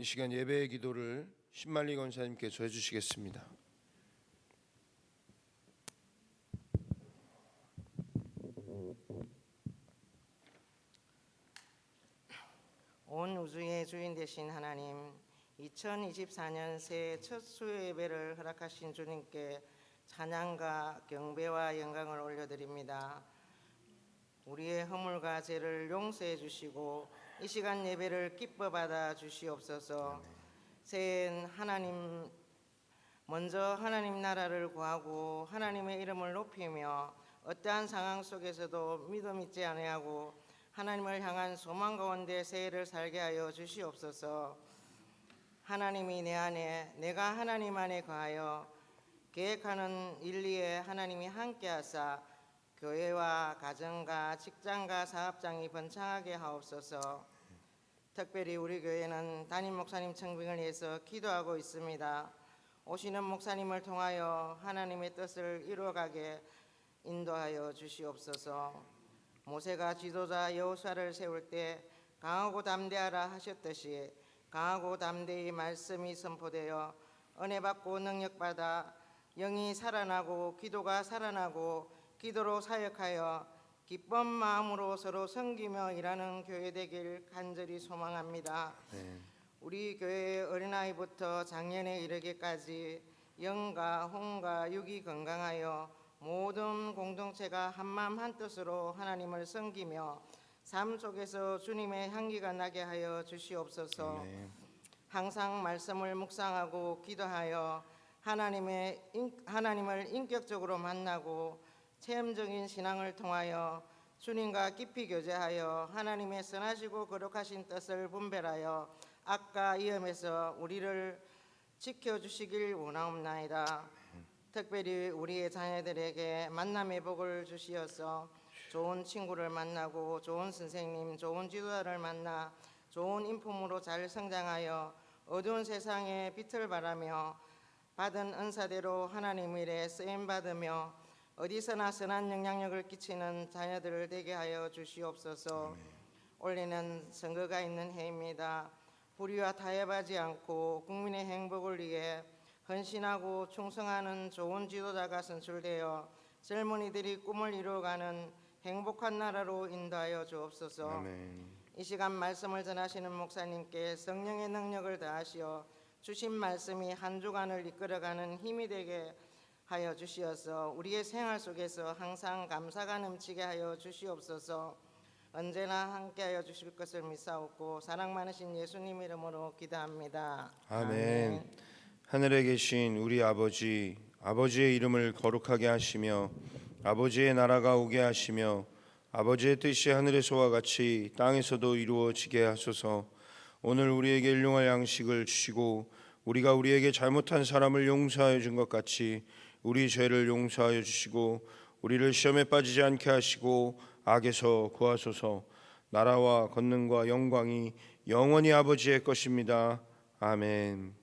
시간 예배의 기도를 신만리 권사님께서 해주시겠습니다. 온 우주의 주인 되신 하나님, 2024년 새해 첫 수요 예배를 허락하신 주님께 찬양과 경배와 영광을 올려드립니다. 우리의 허물과 죄를 용서해 주시고 이 시간 예배를 기뻐 받아 주시옵소서. 새해엔 먼저 하나님 나라를 구하고 하나님의 이름을 높이며 어떠한 상황 속에서도 믿음 잊지 아니하고 하나님을 향한 소망 가운데 새해를 살게 하여 주시옵소서. 하나님이 내 안에, 내가 하나님 안에 거하여 계획하는 일리에 하나님이 함께하사 교회와 가정과 직장과 사업장이 번창하게 하옵소서. 특별히 우리 교회는 담임 목사님 청빙을 위해서 기도하고 있습니다. 오시는 목사님을 통하여 하나님의 뜻을 이루어가게 인도하여 주시옵소서. 모세가 지도자 여호수아를 세울 때 강하고 담대하라 하셨듯이 강하고 담대히 말씀이 선포되어 은혜 받고 능력 받아 영이 살아나고 기도가 살아나고 기도로 사역하여 기쁜 마음으로 서로 섬기며 일하는 교회 되길 간절히 소망합니다. 우리 교회의 어린아이부터 장년에 이르기까지 영과 혼과 육이 건강하여 모든 공동체가 한마음 한뜻으로 하나님을 섬기며 삶 속에서 주님의 향기가 나게 하여 주시옵소서. 항상 말씀을 묵상하고 기도하여 하나님을 인격적으로 만나고 체험적인 신앙을 통하여 주님과 깊이 교제하여 하나님의 선하시고 거룩하신 뜻을 분별하여 악과 위험에서 우리를 지켜주시길 원하옵나이다. 특별히 우리의 자녀들에게 만남의 복을 주시어서 좋은 친구를 만나고 좋은 선생님, 좋은 지도자를 만나 좋은 인품으로 잘 성장하여 어두운 세상에 빛을 발하며 받은 은사대로 하나님 일에 쓰임받으며 어디서나 선한 영향력을 끼치는 자녀들을 되게 하여 주시옵소서. 올해는 선거가 있는 해입니다. 불의와 타협하지 않고 국민의 행복을 위해 헌신하고 충성하는 좋은 지도자가 선출되어 젊은이들이 꿈을 이루어가는 행복한 나라로 인도하여 주옵소서. 아멘. 이 시간 말씀을 전하시는 목사님께 성령의 능력을 더하시어 주신 말씀이 한 주간을 이끌어가는 힘이 되게 하여 주시어서 우리의 생활 속에서 항상 감사가 넘치게 하여 주시옵소서. 언제나 함께하여 주실 것을 믿사옵고 사랑 많으신 예수님 이름으로 기도합니다. 아멘. 하늘에 계신 우리 아버지, 아버지의 이름을 거룩하게 하시며 아버지의 나라가 오게 하시며 아버지의 뜻이 하늘에서와 같이 땅에서도 이루어지게 하소서. 오늘 우리에게 일용할 양식을 주시고 우리가 우리에게 잘못한 사람을 용서하여 준 것 같이 우리 죄를 용서하여 주시고 우리를 시험에 빠지지 않게 하시고 악에서 구하소서. 나라와 권능과 영광이 영원히 아버지의 것입니다. 아멘.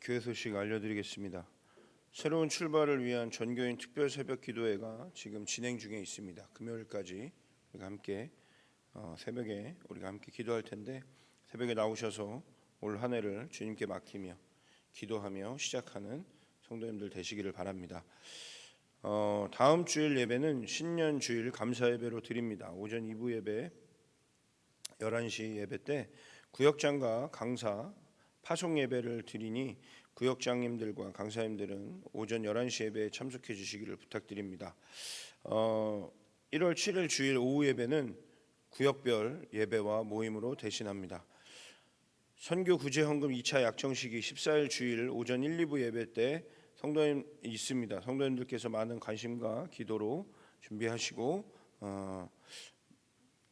교회 소식 알려드리겠습니다. 새로운 출발을 위한 전교인 특별 새벽 기도회가 지금 진행 중에 있습니다. 금요일까지 우리가 함께 새벽에 우리가 함께 기도할 텐데 새벽에 나오셔서 올 한 해를 주님께 맡기며 기도하며 시작하는 성도님들 되시기를 바랍니다. 다음 주일 예배는 신년 주일 감사 예배로 드립니다. 오전 2부 예배 11시 예배 때 구역장과 강사 파송 예배를 드리니 구역장님들과 강사님들은 오전 11시 예배에 참석해 주시기를 부탁드립니다. 1월 7일 주일 오후 예배는 구역별 예배와 모임으로 대신합니다. 선교 구제 헌금 2차 약정식이 14일 주일 오전 1, 2부 예배 때 성도님 있습니다. 성도님들께서 많은 관심과 기도로 준비하시고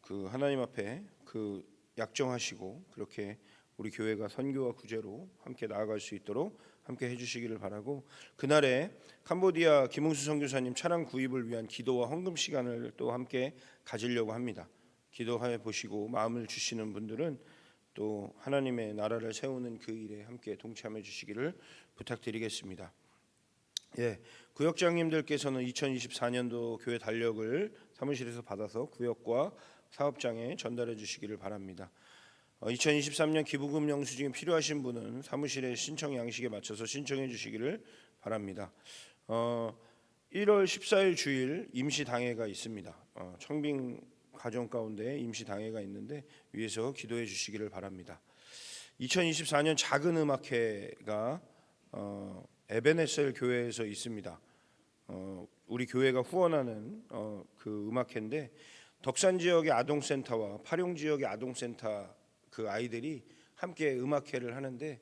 그 하나님 앞에 그 약정하시고 그렇게 우리 교회가 선교와 구제로 함께 나아갈 수 있도록 함께 해주시기를 바라고, 그날에 캄보디아 김웅수 선교사님 차량 구입을 위한 기도와 헌금 시간을 또 함께 가지려고 합니다. 기도해 보시고 마음을 주시는 분들은 또 하나님의 나라를 세우는 그 일에 함께 동참해 주시기를 부탁드리겠습니다. 예, 구역장님들께서는 2024년도 교회 달력을 사무실에서 받아서 구역과 사업장에 전달해 주시기를 바랍니다. 2023년 기부금 영수증이 필요하신 분은 사무실의 신청 양식에 맞춰서 신청해 주시기를 바랍니다. 1월 14일 주일 임시 당회가 있습니다. 청빙 가정 가운데 임시 당회가 있는데 위에서 기도해 주시기를 바랍니다. 2024년 작은 음악회가 에베네셀 교회에서 있습니다. 우리 교회가 후원하는 그 음악회인데, 덕산 지역의 아동센터와 파룡 지역의 아동센터 그 아이들이 함께 음악회를 하는데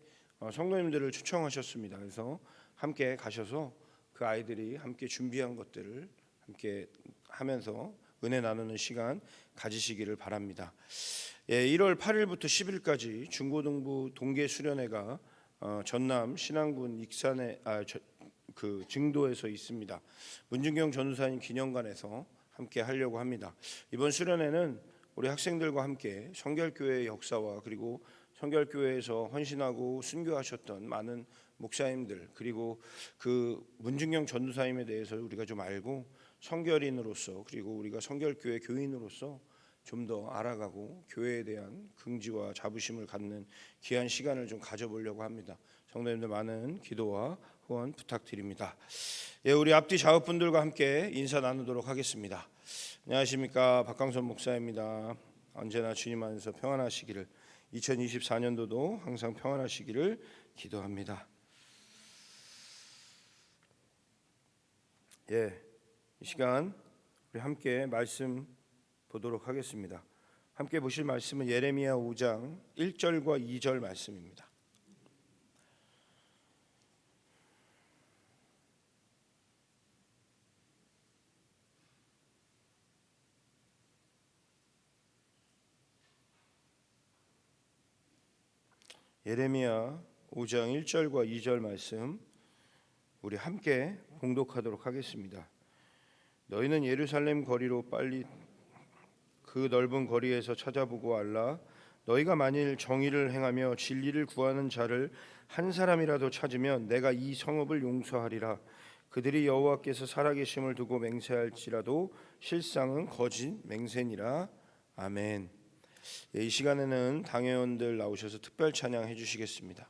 성도님들을 초청하셨습니다. 그래서 함께 가셔서 그 아이들이 함께 준비한 것들을 함께 하면서 은혜 나누는 시간 가지시기를 바랍니다. 예, 1월 8일부터 10일까지 중고등부 동계 수련회가 전남 신안군 익산에 그 증도에서 있습니다. 문준경 전우사님 기념관에서 함께 하려고 합니다. 이번 수련회는 우리 학생들과 함께 성결교회의 역사와 그리고 성결교회에서 헌신하고 순교하셨던 많은 목사님들, 그리고 그 문준경 전도사님에 대해서 우리가 좀 알고 성결인으로서 그리고 우리가 성결교회 교인으로서 좀 더 알아가고 교회에 대한 긍지와 자부심을 갖는 귀한 시간을 좀 가져보려고 합니다. 성도님들 많은 기도와 후원 부탁드립니다. 예, 우리 앞뒤 좌우분들과 함께 인사 나누도록 하겠습니다. 안녕하십니까, 박강선 목사입니다. 언제나 주님 안에서 평안하시기를, 2024년도도 항상 평안하시기를 기도합니다. 예, 이 시간 우리 함께 말씀 보도록 하겠습니다. 함께 보실 말씀은 예레미야 5장 1절과 2절 말씀입니다. 예레미야 5장 1절과 2절 말씀 우리 함께 봉독하도록 하겠습니다. 너희는 예루살렘 거리로 빨리 그 넓은 거리에서 찾아보고 알라. 너희가 만일 정의를 행하며 진리를 구하는 자를 한 사람이라도 찾으면 내가 이 성읍을 용서하리라. 그들이 여호와께서 살아계심을 두고 맹세할지라도 실상은 거짓 맹세니라. 아멘. 이 시간에는 당회원들 나오셔서 특별 찬양해 주시겠습니다.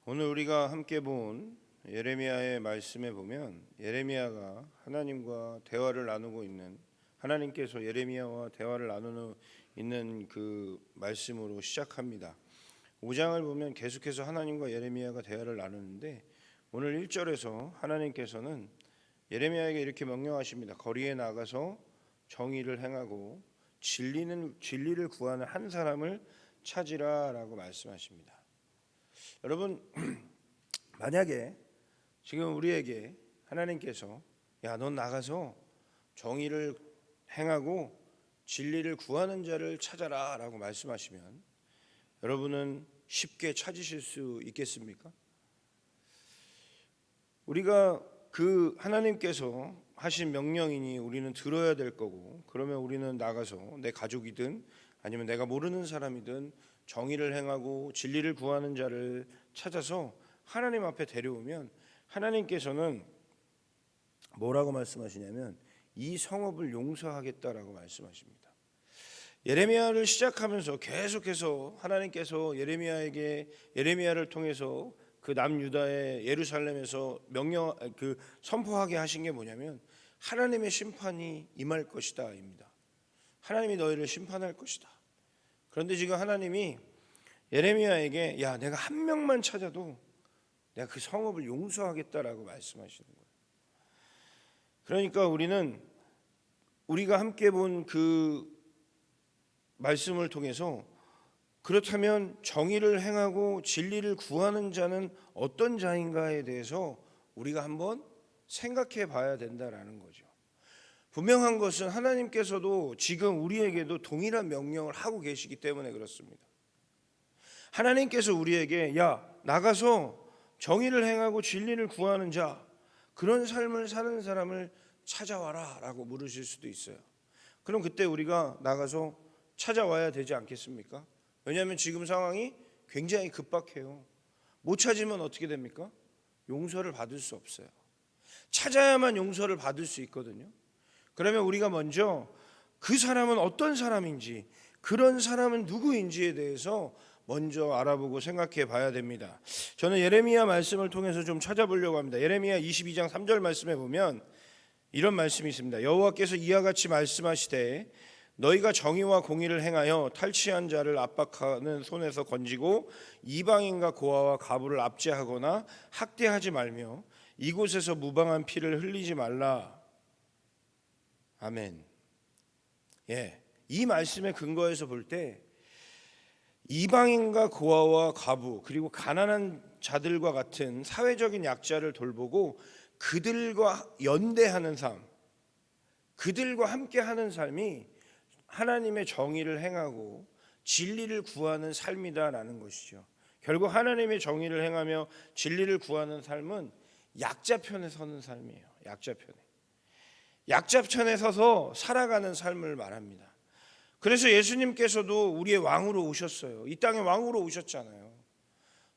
오늘 우리가 함께 본 예레미야의 말씀에 보면 예레미야가 하나님과 대화를 나누고 있는, 하나님께서 예레미야와 대화를 나누는 있는 그 말씀으로 시작합니다. 5장을 보면 계속해서 하나님과 예레미야가 대화를 나누는데 오늘 1절에서 하나님께서는 예레미야에게 이렇게 명령하십니다. 거리에 나가서 정의를 행하고 진리를 구하는 한 사람을 찾으라라고 말씀하십니다. 여러분, 만약에 지금 우리에게 하나님께서 야, 넌 나가서 정의를 행하고 진리를 구하는 자를 찾아라 라고 말씀하시면 여러분은 쉽게 찾으실 수 있겠습니까? 우리가 그 하나님께서 하신 명령이니 우리는 들어야 될 거고, 그러면 우리는 나가서 내 가족이든 아니면 내가 모르는 사람이든 정의를 행하고 진리를 구하는 자를 찾아서 하나님 앞에 데려오면 하나님께서는 뭐라고 말씀하시냐면 이 성읍을 용서하겠다라고 말씀하십니다. 예레미야를 시작하면서 계속해서 하나님께서 예레미야를 통해서 그 남유다의 예루살렘에서 선포하게 하신 게 뭐냐면 하나님의 심판이 임할 것이다입니다. 하나님이 너희를 심판할 것이다. 그런데 지금 하나님이 예레미야에게 야, 내가 한 명만 찾아도 내가 그 성읍을 용서하겠다라고 말씀하시는 거예요. 그러니까 우리가 함께 본 그 말씀을 통해서 그렇다면 정의를 행하고 진리를 구하는 자는 어떤 자인가에 대해서 우리가 한번 생각해 봐야 된다라는 거죠. 분명한 것은 하나님께서도 지금 우리에게도 동일한 명령을 하고 계시기 때문에 그렇습니다. 하나님께서 우리에게 야, 나가서 정의를 행하고 진리를 구하는 자, 그런 삶을 사는 사람을 찾아와라 라고 물으실 수도 있어요. 그럼 그때 우리가 나가서 찾아와야 되지 않겠습니까? 왜냐하면 지금 상황이 굉장히 급박해요. 못 찾으면 어떻게 됩니까? 용서를 받을 수 없어요. 찾아야만 용서를 받을 수 있거든요. 그러면 우리가 먼저 그 사람은 어떤 사람인지, 그런 사람은 누구인지에 대해서 먼저 알아보고 생각해 봐야 됩니다. 저는 예레미야 말씀을 통해서 좀 찾아보려고 합니다. 예레미야 22장 3절 말씀에 보면 이런 말씀이 있습니다. 여호와께서 이와 같이 말씀하시되 너희가 정의와 공의를 행하여 탈취한 자를 압박하는 손에서 건지고 이방인과 고아와 과부를 압제하거나 학대하지 말며 이곳에서 무방한 피를 흘리지 말라. 아멘. 이 말씀의 근거에서 볼 때 이방인과 고아와 과부 그리고 가난한 자들과 같은 사회적인 약자를 돌보고 그들과 연대하는 삶, 그들과 함께하는 삶이 하나님의 정의를 행하고 진리를 구하는 삶이다라는 것이죠. 결국 하나님의 정의를 행하며 진리를 구하는 삶은 약자 편에 서는 삶이에요. 약자 편에 서서 살아가는 삶을 말합니다. 그래서 예수님께서도 우리의 왕으로 오셨어요. 이 땅에 왕으로 오셨잖아요.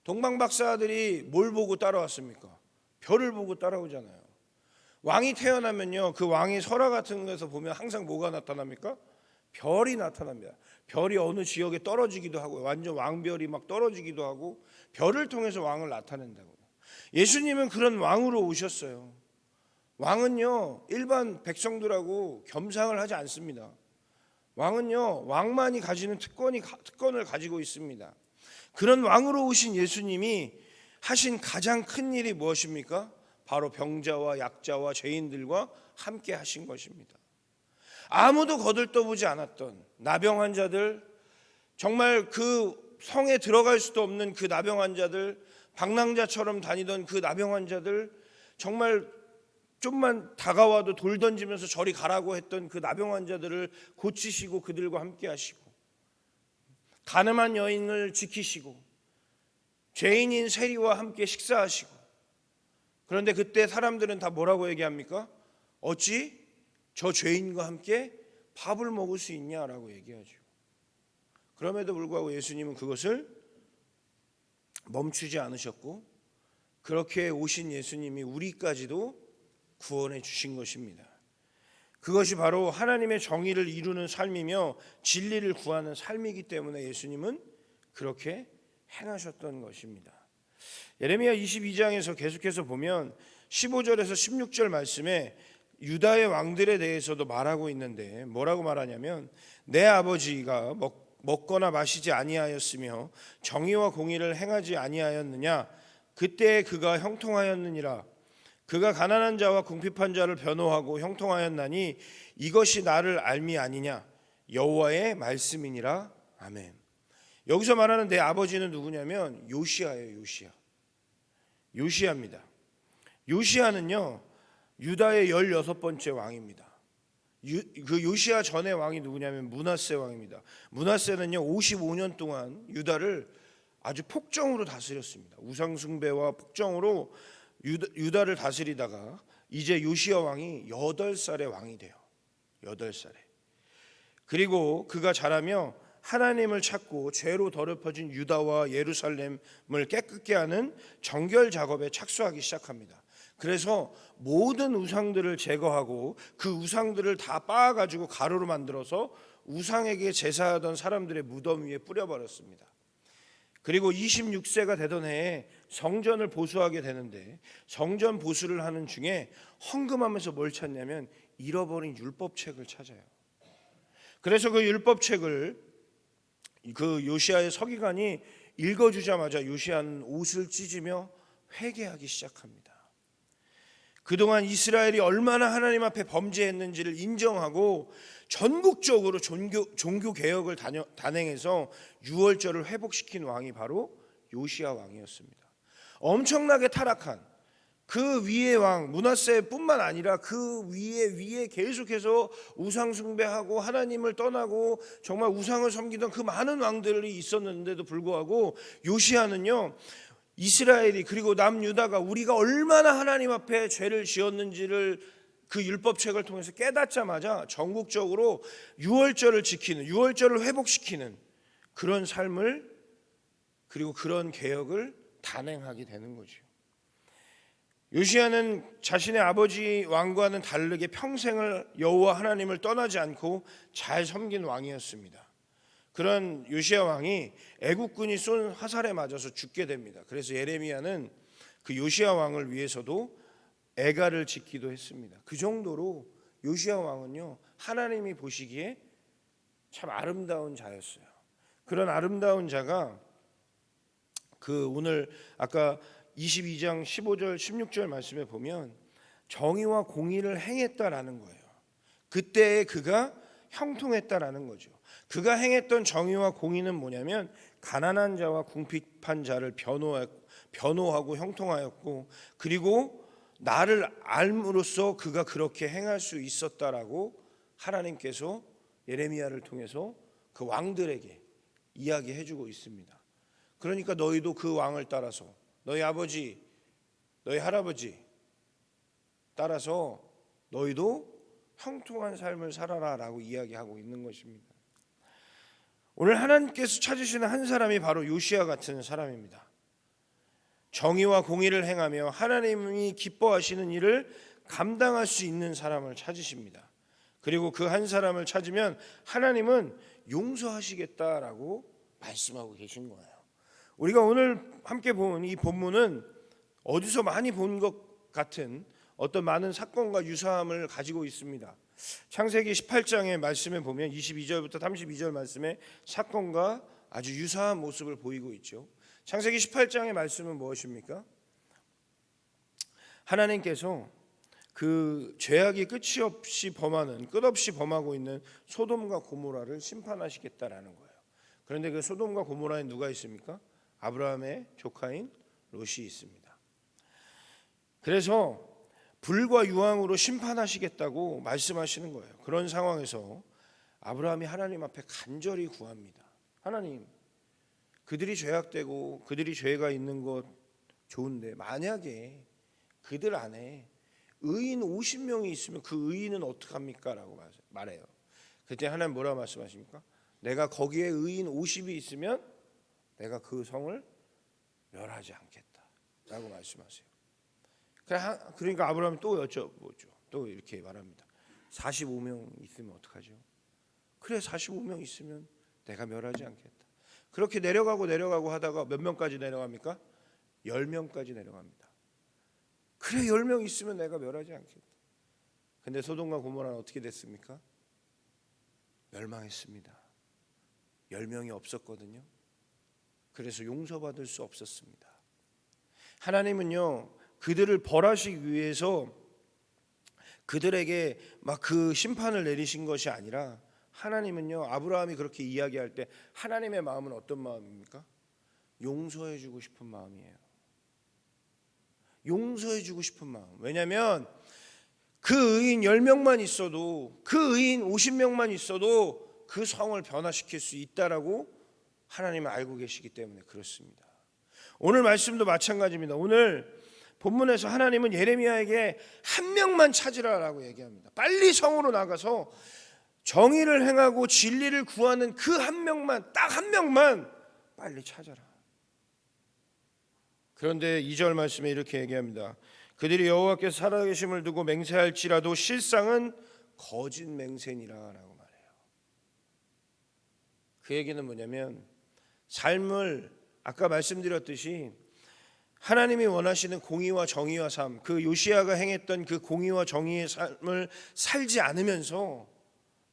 동방박사들이 뭘 보고 따라왔습니까? 별을 보고 따라오잖아요. 왕이 태어나면요, 그 왕이 설화 같은 데서 보면 항상 뭐가 나타납니까? 별이 나타납니다. 별이 어느 지역에 떨어지기도 하고, 완전 왕별이 막 떨어지기도 하고, 별을 통해서 왕을 나타낸다고요. 예수님은 그런 왕으로 오셨어요. 왕은요, 일반 백성들하고 겸상을 하지 않습니다. 왕은요, 왕만이 가지는 특권을 가지고 있습니다. 그런 왕으로 오신 예수님이 하신 가장 큰 일이 무엇입니까? 바로 병자와 약자와 죄인들과 함께 하신 것입니다. 아무도 거들떠보지 않았던 나병 환자들, 정말 그 성에 들어갈 수도 없는 그 나병 환자들, 방랑자처럼 다니던 그 나병 환자들, 정말 좀만 다가와도 돌 던지면서 저리 가라고 했던 그 나병 환자들을 고치시고 그들과 함께 하시고, 가늠한 여인을 지키시고, 죄인인 세리와 함께 식사하시고. 그런데 그때 사람들은 다 뭐라고 얘기합니까? 어찌 저 죄인과 함께 밥을 먹을 수 있냐라고 얘기하죠. 그럼에도 불구하고 예수님은 그것을 멈추지 않으셨고, 그렇게 오신 예수님이 우리까지도 구원해 주신 것입니다. 그것이 바로 하나님의 정의를 이루는 삶이며 진리를 구하는 삶이기 때문에 예수님은 그렇게 행하셨던 것입니다. 예레미야 22장에서 계속해서 보면 15절에서 16절 말씀에 유다의 왕들에 대해서도 말하고 있는데 뭐라고 말하냐면, 내 아버지가 먹거나 마시지 아니하였으며 정의와 공의를 행하지 아니하였느냐? 그때 그가 형통하였느니라. 그가 가난한 자와 궁핍한 자를 변호하고 형통하였나니 이것이 나를 알미 아니냐? 여호와의 말씀이니라. 아멘. 여기서 말하는 내 아버지는 누구냐면 요시야예요. 요시야입니다. 요시야는요, 유다의 16번째 왕입니다. 그 요시야 전의 왕이 누구냐면 므낫세 왕입니다. 므낫세는요 55년 동안 유다를 아주 폭정으로 다스렸습니다. 우상숭배와 폭정으로 유다를 다스리다가 이제 요시야 왕이 8살의 왕이 돼요. 8살에. 그리고 그가 자라며 하나님을 찾고 죄로 더럽혀진 유다와 예루살렘을 깨끗게 하는 정결 작업에 착수하기 시작합니다. 그래서 모든 우상들을 제거하고 그 우상들을 다 빻아가지고 가루로 만들어서 우상에게 제사하던 사람들의 무덤 위에 뿌려버렸습니다. 그리고 26세가 되던 해에 성전을 보수하게 되는데, 성전 보수를 하는 중에 헌금하면서 뭘 찾냐면 잃어버린 율법책을 찾아요. 그래서 그 율법책을 그 요시야의 서기관이 읽어주자마자 요시야는 옷을 찢으며 회개하기 시작합니다. 그동안 이스라엘이 얼마나 하나님 앞에 범죄했는지를 인정하고 전국적으로 종교 개혁을 단행해서 유월절을 회복시킨 왕이 바로 요시야 왕이었습니다. 엄청나게 타락한 그 위의 왕 므낫세뿐만 아니라 그 위에 계속해서 우상 숭배하고 하나님을 떠나고 정말 우상을 섬기던 그 많은 왕들이 있었는데도 불구하고 요시야는요, 이스라엘이 그리고 남유다가 우리가 얼마나 하나님 앞에 죄를 지었는지를 그 율법책을 통해서 깨닫자마자 전국적으로 유월절을 지키는, 유월절을 회복시키는 그런 삶을, 그리고 그런 개혁을 단행하게 되는 거죠. 요시야는 자신의 아버지 왕과는 다르게 평생을 여호와 하나님을 떠나지 않고 잘 섬긴 왕이었습니다. 그런 요시야 왕이 애국군이 쏜 화살에 맞아서 죽게 됩니다. 그래서 예레미야는 그 요시야 왕을 위해서도 애가를 짓기도 했습니다. 그 정도로 요시야 왕은요, 하나님이 보시기에 참 아름다운 자였어요. 그런 아름다운 자가 그 오늘 아까 22장 15절 16절 말씀에 보면 정의와 공의를 행했다라는 거예요. 그때에 그가 형통했다라는 거죠. 그가 행했던 정의와 공의는 뭐냐면 가난한 자와 궁핍한 자를 변호하고 형통하였고, 그리고 나를 알므로써 그가 그렇게 행할 수 있었다라고 하나님께서 예레미야를 통해서 그 왕들에게 이야기해 주고 있습니다. 그러니까 너희도 그 왕을 따라서, 너희 아버지, 너희 할아버지 따라서 너희도 형통한 삶을 살아라라고 이야기하고 있는 것입니다. 오늘 하나님께서 찾으시는 한 사람이 바로 요시야 같은 사람입니다. 정의와 공의를 행하며 하나님이 기뻐하시는 일을 감당할 수 있는 사람을 찾으십니다. 그리고 그 한 사람을 찾으면 하나님은 용서하시겠다라고 말씀하고 계신 거예요. 우리가 오늘 함께 본 이 본문은 어디서 많이 본 것 같은 어떤 많은 사건과 유사함을 가지고 있습니다. 창세기 18장의 말씀에 보면 22절부터 32절 말씀에 사건과 아주 유사한 모습을 보이고 있죠. 창세기 18장의 말씀은 무엇입니까? 하나님께서 그 죄악이 끝없이 범하고 있는 소돔과 고모라를 심판하시겠다라는 거예요. 그런데 그 소돔과 고모라에 누가 있습니까? 아브라함의 조카인 롯이 있습니다. 그래서 불과 유황으로 심판하시겠다고 말씀하시는 거예요. 그런 상황에서 아브라함이 하나님 앞에 간절히 구합니다. 하나님, 그들이 죄악되고 그들이 죄가 있는 것 좋은데 만약에 그들 안에 의인 50명이 있으면 그 의인은 어떡합니까? 라고 말해요. 그때 하나님 뭐라 말씀하십니까? 내가 거기에 의인 50이 있으면 내가 그 성을 멸하지 않겠다 라고 말씀하세요. 그러니까 아브라함이 또 여쭤보죠. 또 이렇게 말합니다. 45명 있으면 어떡하죠? 그래, 45명 있으면 내가 멸하지 않겠다. 그렇게 내려가고 하다가 몇 명까지 내려갑니까? 10명까지 내려갑니다. 그래, 10명 있으면 내가 멸하지 않겠다. 근데 소돔과 고모라는 어떻게 됐습니까? 멸망했습니다. 10명이 없었거든요. 그래서 용서받을 수 없었습니다. 하나님은요, 그들을 벌하시기 위해서 그들에게 막 그 심판을 내리신 것이 아니라, 하나님은요, 아브라함이 그렇게 이야기할 때 하나님의 마음은 어떤 마음입니까? 용서해 주고 싶은 마음이에요. 용서해 주고 싶은 마음. 왜냐하면 그 의인 10명만 있어도, 그 의인 50명만 있어도 그 성을 변화시킬 수 있다라고 하나님은 알고 계시기 때문에 그렇습니다. 오늘 말씀도 마찬가지입니다. 오늘 본문에서 하나님은 예레미야에게 한 명만 찾으라라고 얘기합니다. 빨리 성으로 나가서 정의를 행하고 진리를 구하는 그 한 명만, 딱 한 명만 빨리 찾아라. 그런데 2절 말씀에 이렇게 얘기합니다. 그들이 여호와께서 살아계심을 두고 맹세할지라도 실상은 거짓 맹세니라라고 말해요. 그 얘기는 뭐냐면, 삶을 아까 말씀드렸듯이 하나님이 원하시는 공의와 정의와 삶, 그 요시야가 행했던 그 공의와 정의의 삶을 살지 않으면서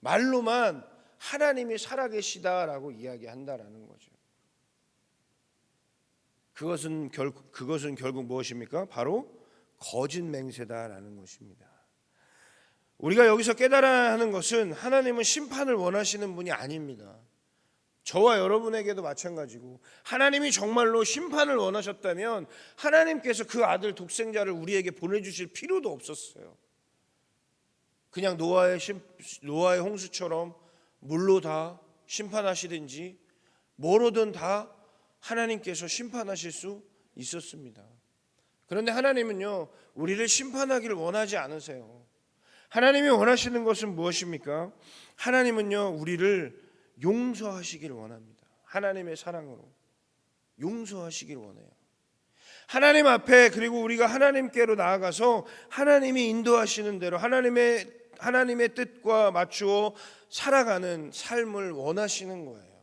말로만 하나님이 살아계시다라고 이야기한다라는 거죠. 그것은 결국 무엇입니까? 바로 거짓 맹세다라는 것입니다. 우리가 여기서 깨달아야 하는 것은 하나님은 심판을 원하시는 분이 아닙니다. 저와 여러분에게도 마찬가지고, 하나님이 정말로 심판을 원하셨다면 하나님께서 그 아들 독생자를 우리에게 보내주실 필요도 없었어요. 그냥 노아의 홍수처럼 물로 다 심판하시든지 뭐로든 다 하나님께서 심판하실 수 있었습니다. 그런데 하나님은요, 우리를 심판하기를 원하지 않으세요. 하나님이 원하시는 것은 무엇입니까? 하나님은요, 우리를 용서하시기를 원합니다. 하나님의 사랑으로 용서하시기를 원해요. 하나님 앞에, 그리고 우리가 하나님께로 나아가서 하나님이 인도하시는 대로 하나님의 뜻과 맞추어 살아가는 삶을 원하시는 거예요.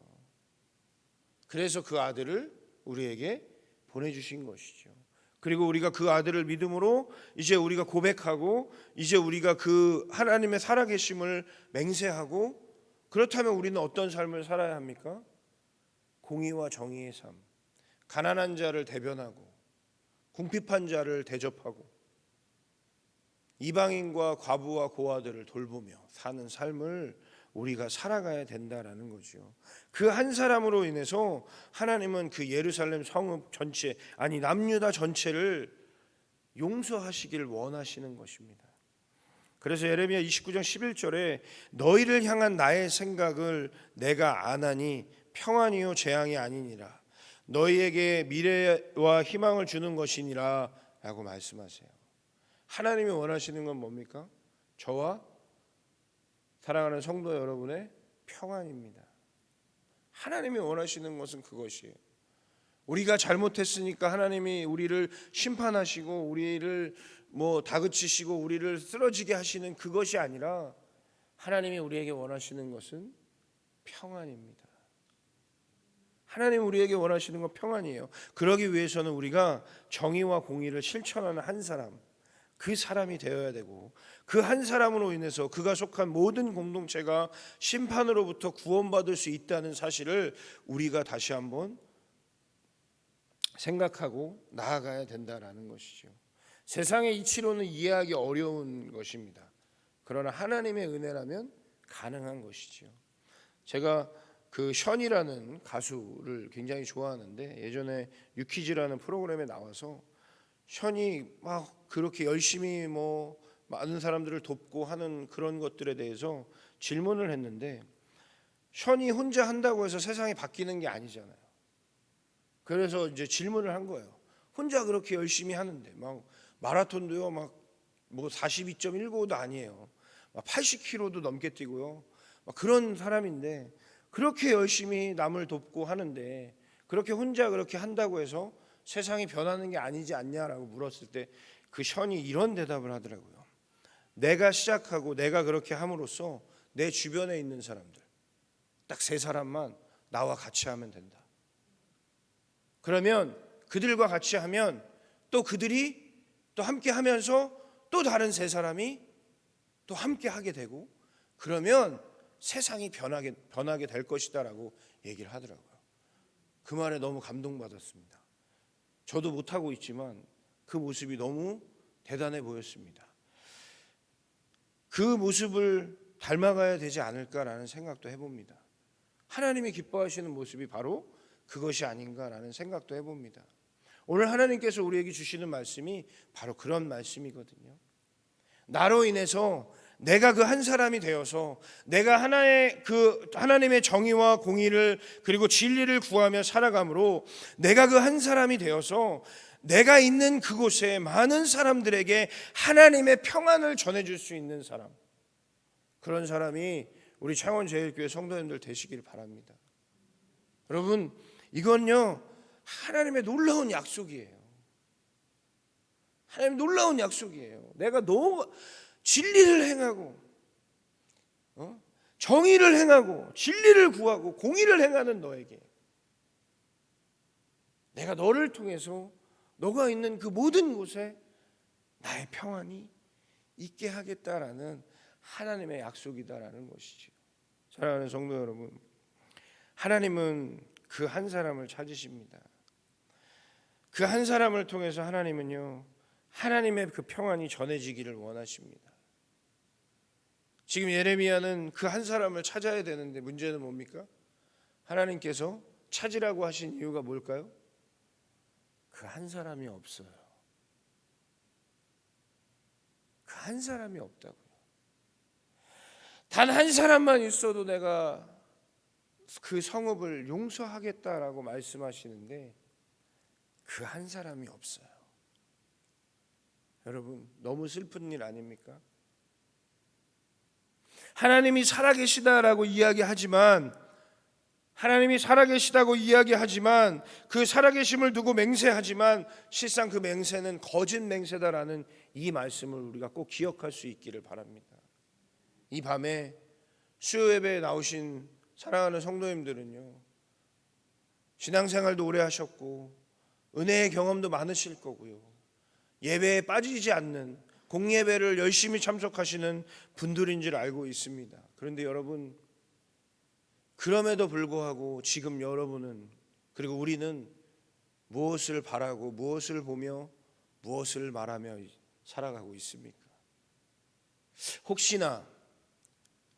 그래서 그 아들을 우리에게 보내주신 것이죠. 그리고 우리가 그 아들을 믿음으로 이제 우리가 고백하고, 이제 우리가 그 하나님의 살아계심을 맹세하고, 그렇다면 우리는 어떤 삶을 살아야 합니까? 공의와 정의의 삶, 가난한 자를 대변하고 궁핍한 자를 대접하고 이방인과 과부와 고아들을 돌보며 사는 삶을 우리가 살아가야 된다라는 거죠. 그 한 사람으로 인해서 하나님은 그 예루살렘 성읍 전체, 아니 남유다 전체를 용서하시길 원하시는 것입니다. 그래서 예레미야 29장 11절에 너희를 향한 나의 생각을 내가 아나니 평안이요 재앙이 아니니라, 너희에게 미래와 희망을 주는 것이니라 라고 말씀하세요. 하나님이 원하시는 건 뭡니까? 저와 사랑하는 성도 여러분의 평안입니다. 하나님이 원하시는 것은 그것이에요. 우리가 잘못했으니까 하나님이 우리를 심판하시고 우리를 다그치시고 우리를 쓰러지게 하시는 그것이 아니라, 하나님이 우리에게 원하시는 것은 평안입니다. 하나님 우리에게 원하시는 건 평안이에요. 그러기 위해서는 우리가 정의와 공의를 실천하는 한 사람, 그 사람이 되어야 되고, 그 한 사람으로 인해서 그가 속한 모든 공동체가 심판으로부터 구원받을 수 있다는 사실을 우리가 다시 한번 생각하고 나아가야 된다라는 것이죠. 세상의 이치로는 이해하기 어려운 것입니다. 그러나 하나님의 은혜라면 가능한 것이죠. 제가 그 션이라는 가수를 굉장히 좋아하는데, 예전에 유퀴즈라는 프로그램에 나와서 션이 막 그렇게 열심히 많은 사람들을 돕고 하는 그런 것들에 대해서 질문을 했는데, 션이 혼자 한다고 해서 세상이 바뀌는 게 아니잖아요. 그래서 이제 질문을 한 거예요. 혼자 그렇게 열심히 하는데 막 마라톤도요, 42.195도 아니에요. 80km도 넘게 뛰고요. 그런 사람인데 그렇게 열심히 남을 돕고 하는데, 그렇게 혼자 그렇게 한다고 해서 세상이 변하는 게 아니지 않냐라고 물었을 때 그 션이 이런 대답을 하더라고요. 내가 시작하고 내가 그렇게 함으로써 내 주변에 있는 사람들 딱 3사람만 나와 같이 하면 된다. 그러면 그들과 같이 하면 또 그들이 또 함께 하면서 또 다른 3사람이 또 함께 하게 되고, 그러면 세상이 변하게 될 것이다라고 얘기를 하더라고요. 그 말에 너무 감동받았습니다. 저도 못하고 있지만 그 모습이 너무 대단해 보였습니다. 그 모습을 닮아가야 되지 않을까라는 생각도 해봅니다. 하나님이 기뻐하시는 모습이 바로 그것이 아닌가라는 생각도 해봅니다. 오늘 하나님께서 우리에게 주시는 말씀이 바로 그런 말씀이거든요. 나로 인해서 내가 그 한 사람이 되어서 내가 하나님의 정의와 공의를 그리고 진리를 구하며 살아감으로, 내가 그 한 사람이 되어서 내가 있는 그곳에 많은 사람들에게 하나님의 평안을 전해줄 수 있는 사람, 그런 사람이 우리 창원제일교회 성도님들 되시길 바랍니다. 여러분, 이건요 하나님의 놀라운 약속이에요. 하나님 놀라운 약속이에요. 내가 너무 진리를 행하고 정의를 행하고 진리를 구하고 공의를 행하는 너에게 내가 너를 통해서 너가 있는 그 모든 곳에 나의 평안이 있게 하겠다라는 하나님의 약속이다라는 것이죠. 사랑하는 성도 여러분, 하나님은 그 한 사람을 찾으십니다. 그 한 사람을 통해서 하나님은요 하나님의 그 평안이 전해지기를 원하십니다. 지금 예레미야는 그 한 사람을 찾아야 되는데, 문제는 뭡니까? 하나님께서 찾으라고 하신 이유가 뭘까요? 그 한 사람이 없어요. 그 한 사람이 없다고요. 단 한 사람만 있어도 내가 그 성읍을 용서하겠다라고 말씀하시는데 그 한 사람이 없어요. 여러분, 너무 슬픈 일 아닙니까? 하나님이 살아계시다라고 이야기하지만 하나님이 살아계시다고 이야기하지만 그 살아계심을 두고 맹세하지만 실상 그 맹세는 거짓 맹세다라는 이 말씀을 우리가 꼭 기억할 수 있기를 바랍니다. 이 밤에 수요 예배에 나오신 사랑하는 성도님들은요, 신앙생활도 오래 하셨고 은혜의 경험도 많으실 거고요, 예배에 빠지지 않는 공예배를 열심히 참석하시는 분들인 줄 알고 있습니다. 그런데 여러분, 그럼에도 불구하고 지금 여러분은, 그리고 우리는 무엇을 바라고 무엇을 보며 무엇을 말하며 살아가고 있습니까? 혹시나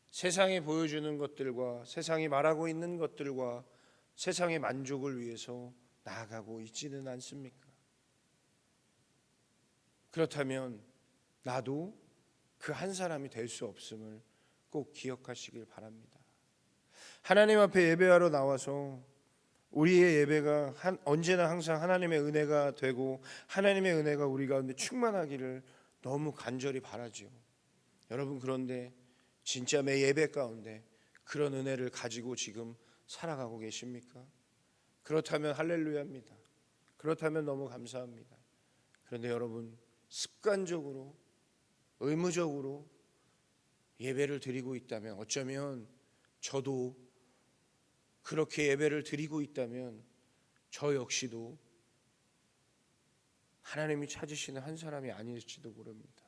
세상이 보여주는 것들과 세상이 말하고 있는 것들과 세상의 만족을 위해서 나아가고 있지는 않습니까? 그렇다면 나도 그 한 사람이 될 수 없음을 꼭 기억하시길 바랍니다. 하나님 앞에 예배하러 나와서 우리의 예배가 언제나 항상 하나님의 은혜가 되고 하나님의 은혜가 우리 가운데 충만하기를 너무 간절히 바라죠. 여러분, 그런데 진짜 매 예배 가운데 그런 은혜를 가지고 지금 살아가고 계십니까? 그렇다면 할렐루야입니다. 그렇다면 너무 감사합니다. 그런데 여러분, 습관적으로 의무적으로 예배를 드리고 있다면, 어쩌면 저도 그렇게 예배를 드리고 있다면 저 역시도 하나님이 찾으시는 한 사람이 아닐지도 모릅니다.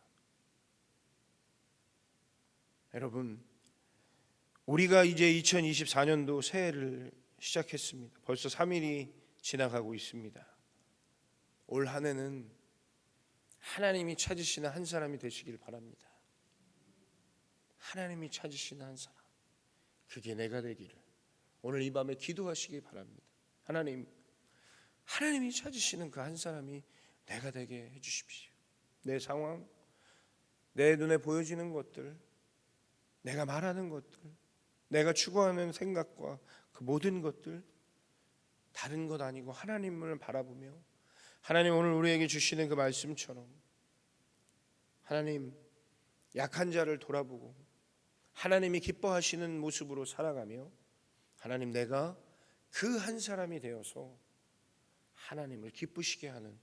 여러분, 우리가 이제 2024년도 새해를 시작했습니다. 벌써 3일이 지나가고 있습니다. 올 한 해는 하나님이 찾으시는 한 사람이 되시길 바랍니다. 하나님이 찾으시는 한 사람, 그게 내가 되기를 오늘 이 밤에 기도하시기 바랍니다. 하나님이 찾으시는 그 한 사람이 내가 되게 해주십시오. 내 상황, 내 눈에 보여지는 것들, 내가 말하는 것들, 내가 추구하는 생각과 그 모든 것들, 다른 것 아니고 하나님을 바라보며, 하나님 오늘 우리에게 주시는 그 말씀처럼 하나님 약한 자를 돌아보고 하나님이 기뻐하시는 모습으로 살아가며, 하나님 내가 그 한 사람이 되어서 하나님을 기쁘시게 하는,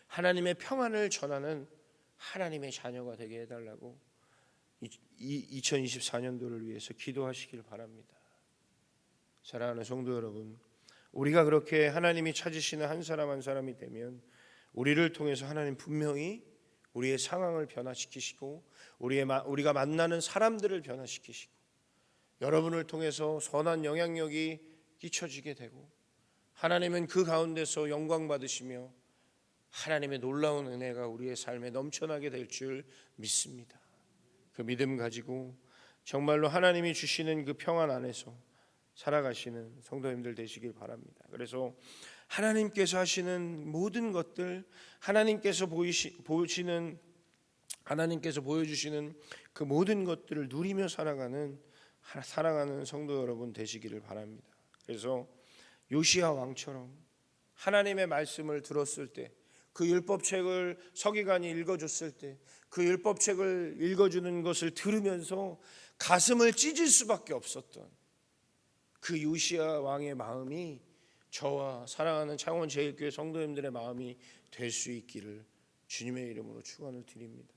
하나님의 평안을 전하는 하나님의 자녀가 되게 해달라고 2024년도를 위해서 기도하시길 바랍니다. 사랑하는 성도 여러분, 우리가 그렇게 하나님이 찾으시는 한 사람 한 사람이 되면 우리를 통해서 하나님 분명히 우리의 상황을 변화시키시고 우리가 만나는 사람들을 변화시키시고 여러분을 통해서 선한 영향력이 끼쳐지게 되고 하나님은 그 가운데서 영광 받으시며 하나님의 놀라운 은혜가 우리의 삶에 넘쳐나게 될 줄 믿습니다. 그 믿음 가지고 정말로 하나님이 주시는 그 평안 안에서 살아가시는 성도님들 되시길 바랍니다. 그래서 하나님께서 하시는 모든 것들, 하나님께서 보여주시는 그 모든 것들을 누리며 살아가는 사랑하는 성도 여러분 되시기를 바랍니다. 그래서 요시야 왕처럼 하나님의 말씀을 들었을 때, 그 율법책을 서기관이 읽어줬을 때, 그 율법책을 읽어주는 것을 들으면서 가슴을 찢을 수밖에 없었던 그 요시야 왕의 마음이 저와 사랑하는 창원제일교회 성도님들의 마음이 될 수 있기를 주님의 이름으로 축원을 드립니다.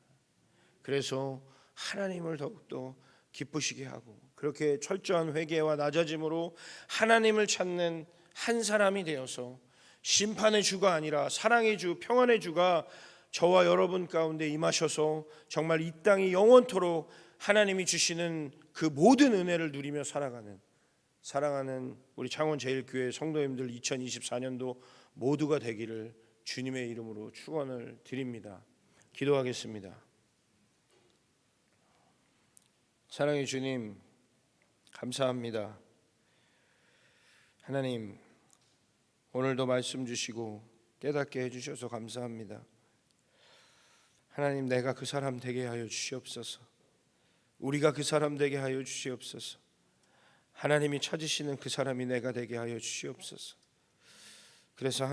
그래서 하나님을 더욱더 기쁘시게 하고 그렇게 철저한 회개와 낮아짐으로 하나님을 찾는 한 사람이 되어서 심판의 주가 아니라 사랑의 주, 평안의 주가 저와 여러분 가운데 임하셔서 정말 이 땅이 영원토록 하나님이 주시는 그 모든 은혜를 누리며 살아가는 사랑하는 우리 창원제일교회 성도님들 2024년도 모두가 되기를 주님의 이름으로 축원을 드립니다. 기도하겠습니다. 사랑의 주님, 감사합니다. 하나님, 오늘도 말씀 주시고 깨닫게 해주셔서 감사합니다. 하나님, 내가 그 사람 되게 하여 주시옵소서. 우리가 그 사람 되게 하여 주시옵소서. 하나님이 찾으시는 그 사람이 내가 되게 하여 주시옵소서. 그래서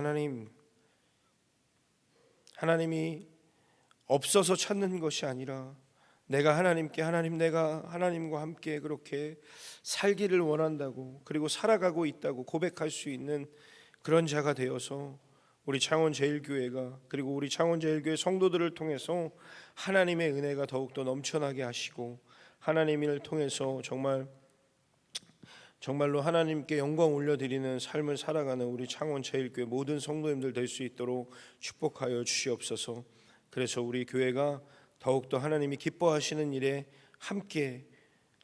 하나님이 없어서 찾는 것이 아니라 내가 하나님께 내가 하나님과 함께 그렇게 살기를 원한다고, 그리고 살아가고 있다고 고백할 수 있는 그런 자가 되어서 우리 창원제일교회가, 그리고 우리 창원제일교회 성도들을 통해서 하나님의 은혜가 더욱더 넘쳐나게 하시고, 하나님을 통해서 정말로 하나님께 영광 올려드리는 삶을 살아가는 우리 창원제일교회 모든 성도님들 될 수 있도록 축복하여 주시옵소서. 그래서 우리 교회가 더욱더 하나님이 기뻐하시는 일에 함께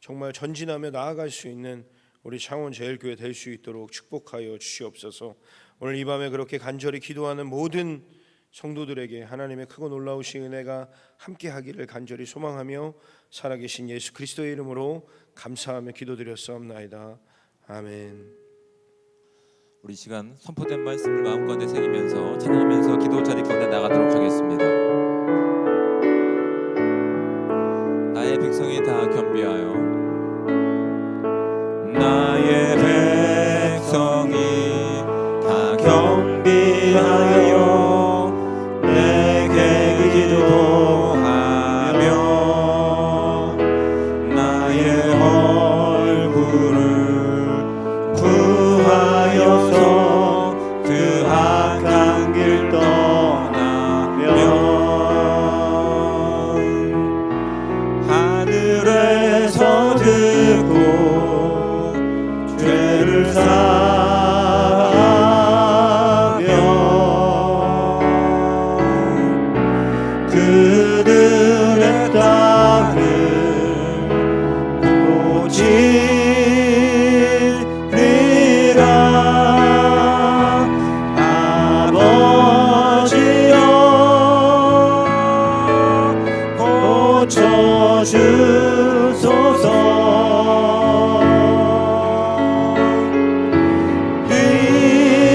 정말 전진하며 나아갈 수 있는 우리 창원제일교회 될 수 있도록 축복하여 주시옵소서. 오늘 이 밤에 그렇게 간절히 기도하는 모든 성도들에게 하나님의 크고 놀라우신 은혜가 함께하기를 간절히 소망하며 살아계신 예수 그리스도의 이름으로 감사하며 기도드렸사옵나이다. 아멘. 우리 시간 선포된 말씀을 마음가운데 새기면서 찬양하면서 기도 자리 가운데 나가도록 하겠습니다. 나의 백성이 다 겸비하여, 나의 백성이 다 겸비하여 내게 기도하며 나의 얼굴을 구하여서 그 악한 길 떠나며 하늘에서 듣고 죄를 사하며 그들의 땅을 고치리라. 아버지여 고쳐주소서. 이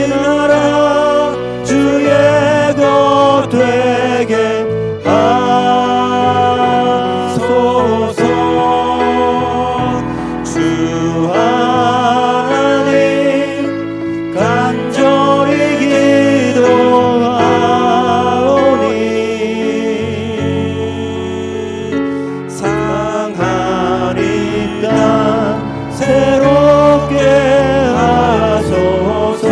나라 주의 것 되게 하소서. 주 하나님 간절히 기도하오니 상한 이 땅 새롭게 하소서.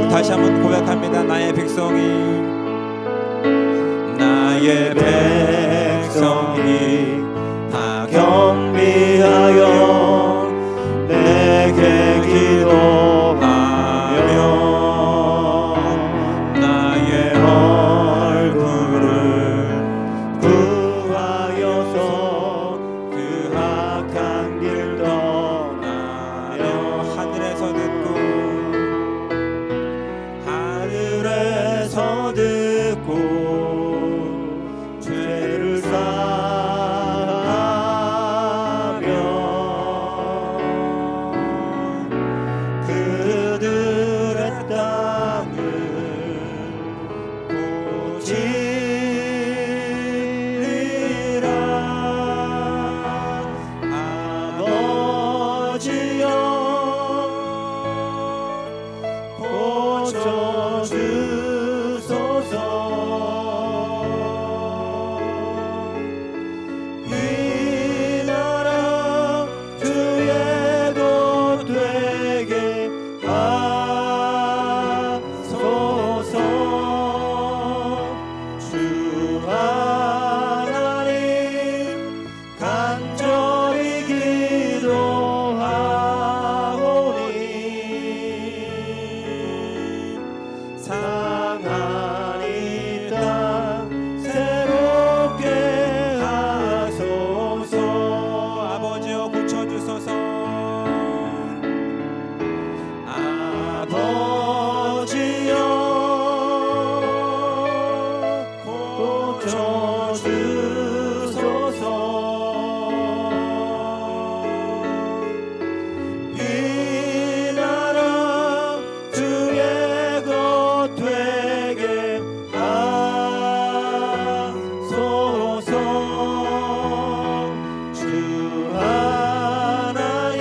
다시 한번 고백합니다. 나의 백성이 다 겸비하여 내게 기도하며 나의 얼굴을 구하여서 그 악한 길 떠나며 하늘에서 듣고 죄를 사하며 그들의 땅을 고치리라. 아버지여 고쳐주소서. 이 나라 주의 것 되게 하소서. 주 하나님 간절히 기도하오니 상한 이 땅 새롭게 하소서. 아버지여 고쳐주소서. 아버지여 고쳐주소서. 이 나라 주의 것 되게 하소서. 주 하나님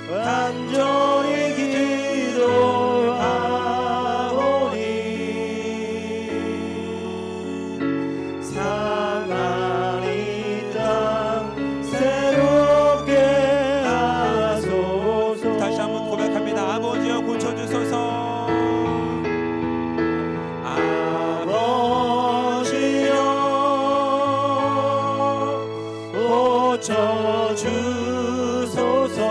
간절히 기도 주옵소서. 아버지여 고쳐주소서.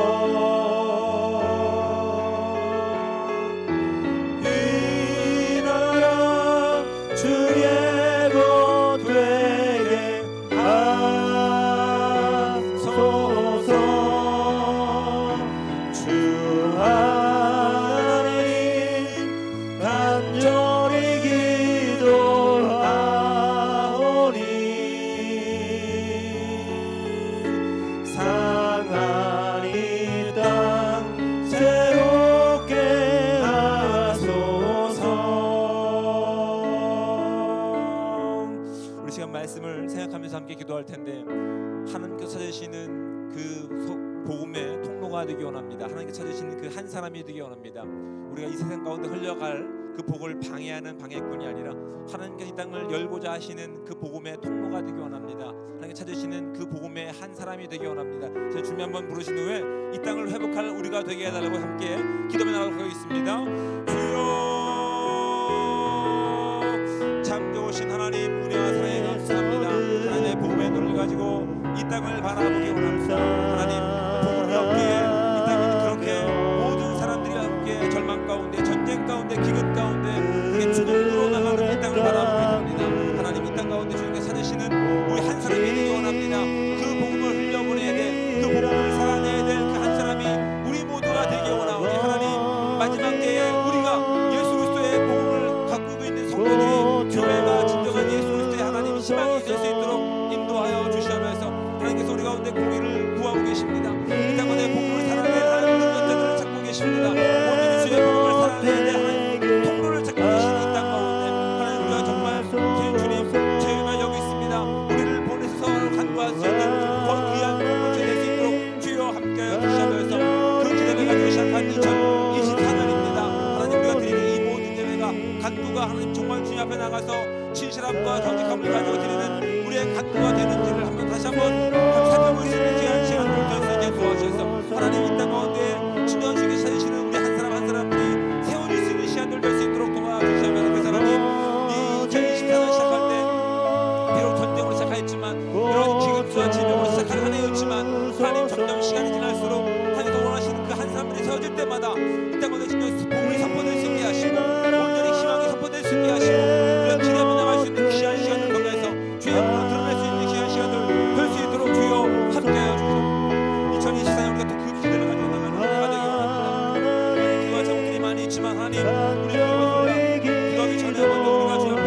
이 나라 주의 것 되게 하소서. 주 하나님 간절히 기도하오니 상한 이 땅 새롭게 하소서. 우리 시간 말씀을 생각하면서 함께 기도할 텐데, 하나님께서 찾으시는 그 복음의 통로가 되기 원합니다. 하나님께서 찾으시는 그 한 사람이 되기 원합니다. 우리가 이 세상 가운데 흘러갈 그 복을 방해하는 방해꾼이 아니라 하나님께서 이 땅을 열고자 하시는 그 복음의 통로가 되기 원합니다. 하나님께서 찾으시는 그 복음의 한 사람이 되기 원합니다. 저희 주님 한번 부르신 후에 이 땅을 회복할 우리가 되게 해달라고 함께 기도해 나가도록 하겠습니다. 주여, 참 좋으신 하나님, 은혜와 사랑에 감사합니다. 하나님의 복음의 눈을 가지고 이 땅을 바라보기 원합니다. 하나님, 복음이 없기에 이 땅은 그렇게 모든 사람들이 함께 절망 가운데, 전쟁 가운데, 기근 가운데 그게 죽음으로 나가는 이 땅을 바라보게 됩니다. 하나님, 이 땅 가운데 주님께서 찾으시는 우리 한 사람이 되기 원합니다. 그 복음을 흘려보내야 될, 그 복음을 살아내야 될 그 한 사람이 우리 모두가 되기 원하오니, 하나님, 마지막 때에 우리가 예수 그리스도의 복음을 갖고 있는 성도들이 교회가 진정한 예수 그리스도의 하나님의 희망이 될 수 있도록 인도하여 주시면서 하나님께서 우리 가운데 공의를 구하고 계십니다. 이 땅 가운데 복음을 살아내야 하는 능력자들을 찾고 계십니다. 오늘 주의 복음을 살아내야 될 하나님 통로를 찾고 계시는 이 땅 가운데 하나님, 우리가 정말 주님 죄가 여기 있습니다. 우리를 보내셔서 간구할 수 있는 더 귀한 복음을 전할 수 있도록 주여 함께하여 주시면서 그 기도를 가지고 시작한 2024년입니다. 하나님, 우리가 드리는 이 모든 예배가 간구가 하나님 정말 주님 앞에 나가서 진실함과 정직함을 가지고 드리는 우리의 간구가 되는지를 한번 다시 한번 살펴볼 수 있는 귀한 시간을 될 수 있게 도와주셔서 하나님, 이 땅 가운데 진정 주께 찾으시는 우리 한 사람 한 사람들이 세워질 수 있는 시간들 될 수 있도록 도와주시면, 그 사람이 이 2024년 시작할 때 비록 전쟁으로 시작하였지만, 비록 기근과 질병으로 시작한 한 해였지만, 하나님 점점 시간이 지날수록 하나님께서 원하시는 그 한 사람들이 세워질 때마다 이 땅 가운데 진정 복음이 선포될 수 있게 하시고 온전히 희망이 선포될 수 있게 하시고 그런 기대하며 나갈 수 있는 귀한 시간을 통해서 주의 복음을 드러낼 수 있는 귀한 시간을 될 수 있도록 주여 함께하여 주시옵소서. 2024년 우리가 또 그 기대를 가지고 나가는 은혜가 되기 원합니다. 기도와 잘못들이 많이 있지만 하나님, 우리 기도하기 전에 먼저 우리가 주 옆에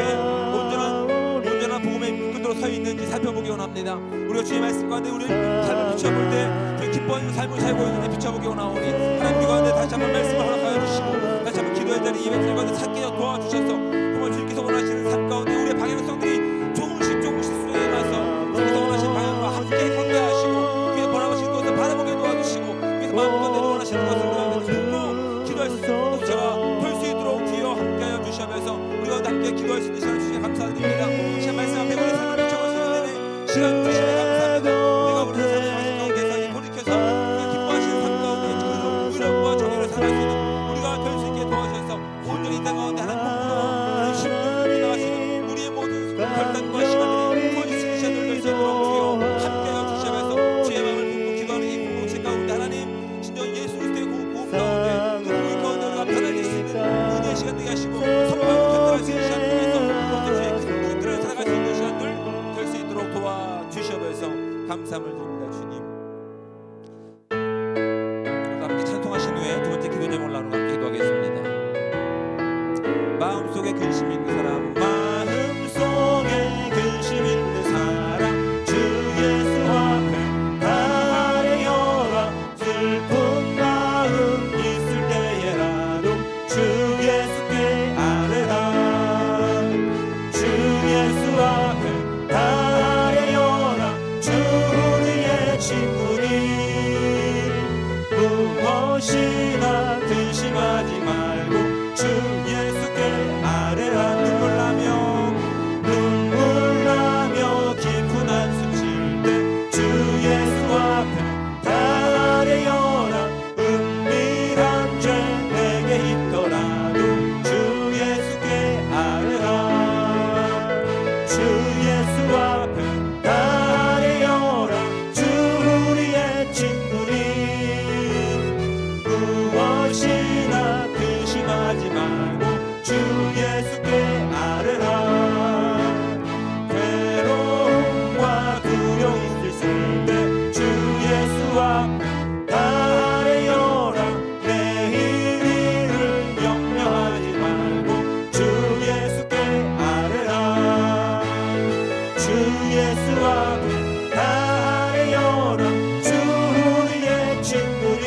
온전한 복음의 끝으로 서 있는지 살펴보기 원합니다. 우리가 주의 말씀 가운데 우리 삶을 비춰볼 때 주의 기뻐하는 삶을 살고 있는지 비춰보기 원하오니, 하나님, 우리 가운데 다시 한번 말씀을 허락하여 주시고 다시 한번 기도의 자리 예배드리 가운데 찾게 도와주셔서 정말 주님께서 원하시는 삶 가운데 우리의 방향성들이 조금씩 수행해가서 주님께서 원하시는 방향과 함께 경배하시고 주의 바라보시는 것을 바라보게 도와주시고 그래서 마음껏 원하시는 것을 우리가 듣고 기도할 수 있는 목자가 될 수 있도록 주여 함께하여 주시면서 우리 가운데 함께 기도할 수 있는 시간을 주시니 감사드립니다. 시간 말씀 앞에 우리 삶을 비춰볼 수 있는 시간 주시니 감사합니다. 내가 우리 삶의 말씀 가운데서 돌이켜서 기뻐하시는 삶 가운데 의롭과 정의를 살아갈 수 있는 우리가 될 수 있게 도와주셔서 온전히 이 땅 가운데 하나님 복으로 하나님 심령이 나갈 수 있는 우리의 모든 결단과 시간들이 구원이 있는 시간을 될 수 있도록 주여 함께하여 주시면서 주의 마음을 품고 기도하는 이 공동체 가운데 하나님, 진정 예수 그리스도의 복음 가운데 그 복음 가운데 우리가 편안해질 수 있는 은혜의 시간 되게 하시고 선포하고 견뎌할 수 있는 시간 통해서 모든 주의 뜻대로 살아갈 수 있는 시간들 될 수 있도록 도와주시면서 감사함을 드립니다. 주님, 함께 찬송하신 후에 두 번째 기도 제목을 나누고 함께 기도하겠습니다. 마음속에 근심 있는 사람, 마음속에 근심 있는 사람 주 예수 앞에 아뢰어라. 슬픈 마음 있을 때에라도 주 예수께 아뢰라. 주 예수 앞에 아뢰어라. 주 우리의 친구니 무엇이나 근심하지 말고 주 예수께 아뢰라. 눈물 무엇이나 근심하지 말고 주 예수께 아뢰라. 괴로움과 두려움 있을 때 주 예수 앞에 다 아뢰어라. 내일 일을 염려하지 말고 주 예수께 아뢰라. 주 예수 앞에 다 아뢰어라. 주 우리의 친구니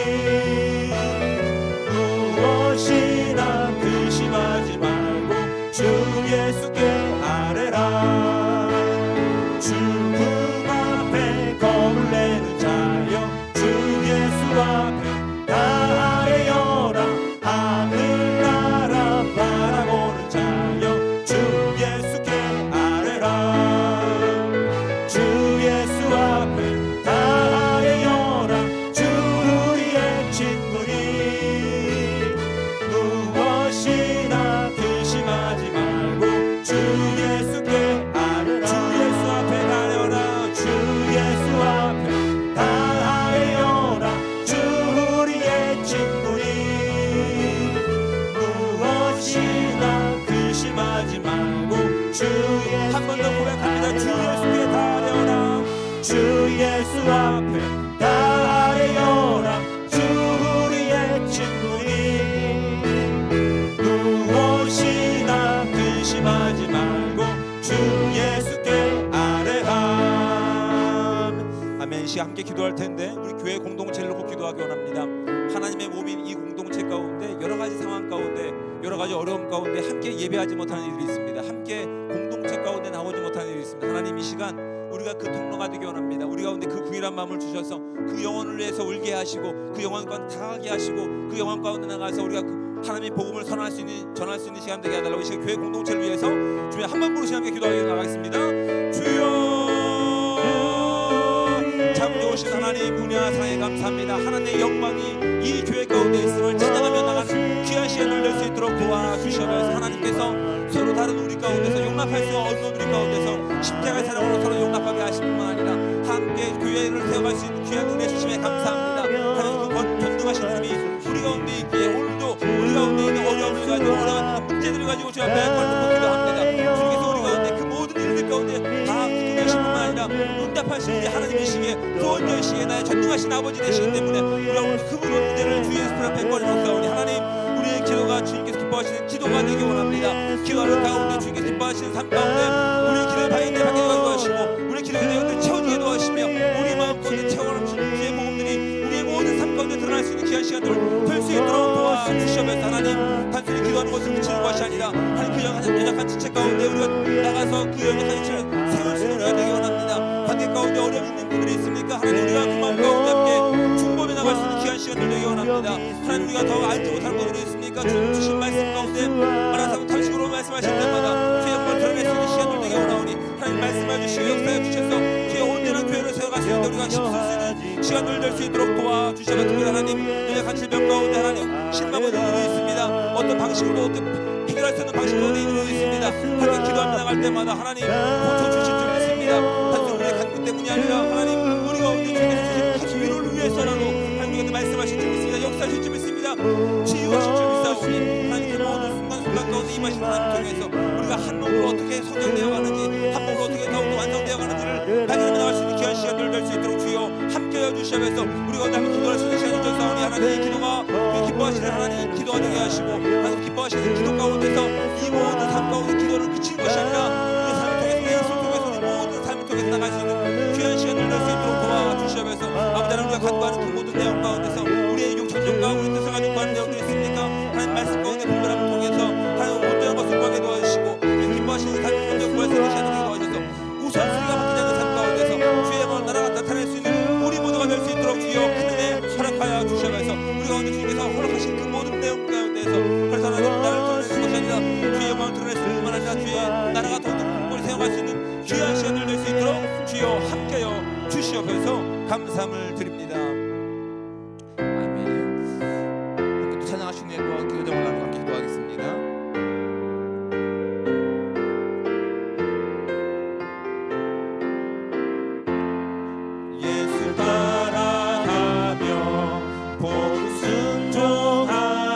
무엇이나 근심하지 말고 주 예수께 아뢰라. 죽음 앞에 겁을 내는 자여 주 예수 앞에 다 아뢰어라. 하늘나라 바라보는 자여 주 예수께 아뢰라. 주 예수 앞에 다 아뢰어라. 주 우리의 친구니 무엇이나 근심하지 말고 주 예수께 아뢰라. 주 예수 앞에 아뢰어라. 주 예수 앞에 다 아뢰어라. 주 우리의 친구니 무엇이나 근심하지 말고 주 예수께 한 번 더 고백합니다. 주 예수께 다 아뢰어라. 주 예수 앞에 다 아뢰어라. 주 우리의 친구니 무엇이나 근심하지 말고 주 예수께 아뢰라. 아멘. 시 함께 기도할 텐데 우리 교회 공동체를 놓고 기도하기 원합니다. 하나님의 몸인 이 공동체 가운데 여러 가지 상황 가운데 여러 가지 어려움 가운데 함께 예배하지 못하는 일들이 있습니다. 함께 공동체 가운데 나오지 못하는 일이 있습니다. 하나님 이 시간 우리가 그 통로가 되기 원합니다. 우리 가운데 그 구일한 마음을 주셔서 그 영혼을 위해서 울게 하시고 그 영혼 가운데 다가게 하시고 그 영혼 가운데 나가서 우리가 하나님의 복음을 전할 수 있는 시간 되게 해달라고 이 시간 교회 공동체를 위해서 주여 한 번 부르시 함께 기도하기 나가겠습니다. 주여 참 좋으신 하나님 은혜와 사랑에 감사합니다. 하나님의 영광이 이 교회 가운데 있음을 찬양하며 나가는 귀한 시간을 낼 수 있도록 도와주시옵소서. 하나님께서 서로 다른 우리 가운데서 용납할 수 없는 우리 가운데서 십자가의 사랑으로 서로 용납하게 하실 뿐만 아니라 함께 교회를 세워갈 수 있는 귀한 은혜 주심에 감사합니다. 하나님 그 전능하신 하나님이 우리 가운데 있기에 오늘도 우리 가운데 있는 어려움을 가지고 어려운 문제들을 가지고 주여 앞에 걸고 기도합니다. 주님께서 우리 가운데 그 모든 일들 가운데 다 그분이신 뿐만 아니라 응답하신 우리 하나님이시기에 구원자이시기에 나의 전능하신 아버지 되시기 때문에 우리가 오늘 그분의 문제를 주 예수 앞에 꺼내놓사오니 하나님 우리의 기도가 주님께서 기뻐하시는 기도가 되기 원합니다. 기도하는 가운데 주님께서 기뻐하시는 삶 가운데 우리의 기도의 바인데 받게 도와주시고 우리의 기도의 내용들 채워지게 도와주시며 우리 마음 가운데 채워가는 주의 복음들이 우리의 모든 삶 가운데 드러날 수 있는 귀한 시간들을 될 수 있도록 도와주시옵소서. 하나님 단순히 기도하는 것을 그치는 것이 아니라 하나님 그 연약한 지체 가운데 우리가 나가서 그 연약한 지체를 세울 수 있는 우리가 되기 원합니다. 관계 가운데 어려움 있는 분들이 있습니까? 하나님 우리가 그 마음 가운데 함께 중보해 나갈 수 있는 귀한 시간들 되기 원합니다. 하나님 우리가 더 알지 못하는 것들이 있습니까? 주님 주신 말씀 가운데 말하자면 탄식으로 말씀하실 때마다 주의 영광을 드러낼 수 있는 시간들 되기 원하오니 하나님 말씀해 주시고 역사해 주셔서 주의 온전한 교회를 세워갈 수 있는 우리가 힘쓸 수 있는 시간을 낼 수 있도록 도와주셔서 특별히 하나님 연약한 질병 가운데 하나님 실망을 누리고 있습니다. 어떤 방식으로 어떤 해결할 수 있는 방식으로 누리고 있습니다. 하나님 기도하며 나갈 때마다 하나님 고쳐주실 줄 믿습니다. 단순히 우리의 간구 때문이 아니라 하나님 우리가 오늘 주께서 주신 위로를 위해서라도 하나님 말씀하실 줄 믿습니다. 역사하실 줄 믿습니다. 치유하실 줄 믿사오니 하나님 그 모든 순간순간 가운데 임하신 하나님 통해서 우리가 한 몸으로 어떻게 성장되어 가는지 한 몸으로 어떻게 더욱더 완성되어 가는지를 발견하며 나갈 수 있는 귀한 시간을 낼 수 있도록 주여 함께하여 주시면서 우리가 오늘 기도할 수 있는 시간을 주사오니 하나님 이 기도가 기뻐하시는 하나님 기도가 되게 하시고 하나님 기뻐하시는 기도 가운데서 이 모든 삶 가운데 기도를 그치는 것이 아니라 우리 삶을 통해서 우리 예수 통해서 우리 모든 삶을 통해서 나갈 수 있는 귀한 시간을 낼 수 있도록 도와주시면서 아버지 하나님 우리가 간구하는 그 모든 내용 가운데서 우리의 육체적과 우리 뜻을 가지고 구하는 내용들이 있습니까? 하나님 말씀 가운데 분별함을 통해서 하나님 온전한 것을 구하게 도와주시고 기뻐하시는 삶을 먼저 구할 수 있는 시간을 도와주셔서 우선순위가 바뀌지 않는 삶 가운데서 주의 영광 나라가 나타낼 수 있는 우리 모두가 될 수 있도록 주여 큰 은혜 허락하여 주시면서 우리 가운데 주님께서 허락하신 그 모든 내용 가운데서 그래서 하나님 나라를 드러내는 것이 아니라 주의 영광을 드러낼 수 있는 뿐만 아니라 주의 나라가 더욱더 풍성히 세워갈 수 있는 귀한 시간을 낼 수 있도록 주여 함께여 주시옵소서. 감사함을 드립니다. 아멘. 함께 또 찬양하신 후에 기도 제목을 함께 기도하겠습니다. 예수 따라가며 복음 순종하며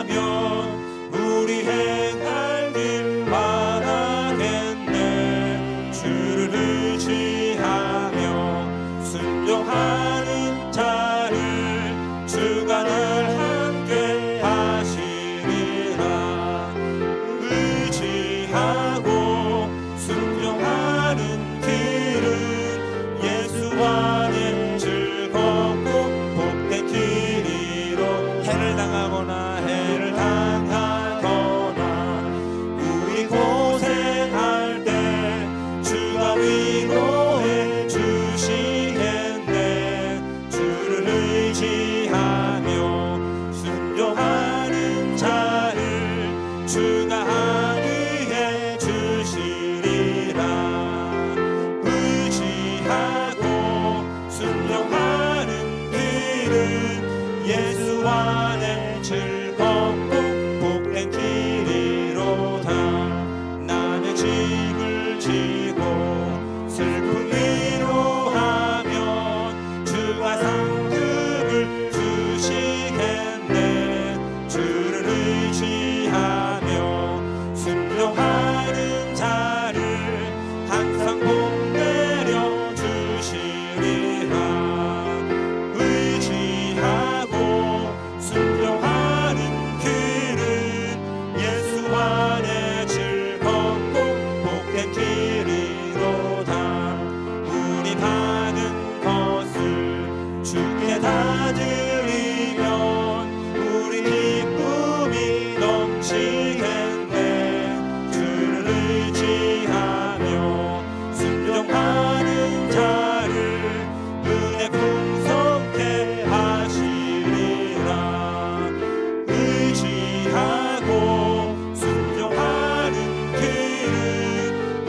의지하며 순종하는 자를 항상 복 내려 주시리라. 의지하고 순종하는 길은 예수 안에 즐겁고 복된 길이로다. 우리 받은 것을 주께 다 드리면 우리 기쁨이 넘치겠네. 주를 의지하며 순종하는 자를 은혜 풍성케 하시리라. 의지하고 순종하는 길은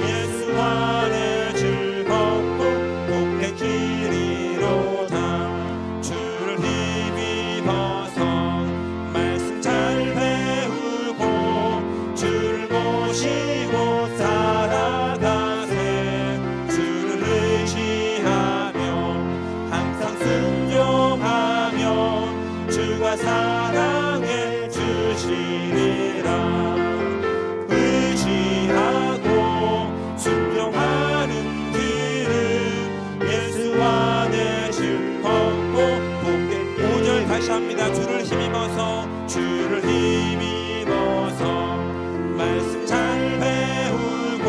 예수 안에 즐겁고 복된 길이로다. 주를 힘입어서 말씀 잘 배우고 주를 모시고 살아가세. 주를 의지하며 항상 순종하면 주가 사랑해 주시리라. 의지하고 순종하는 길은 예수 안에 즐겁고 복된 길. 5절 다시 합니다. 주를 힘입어서 주를 힘입어서 말씀 잘 배우고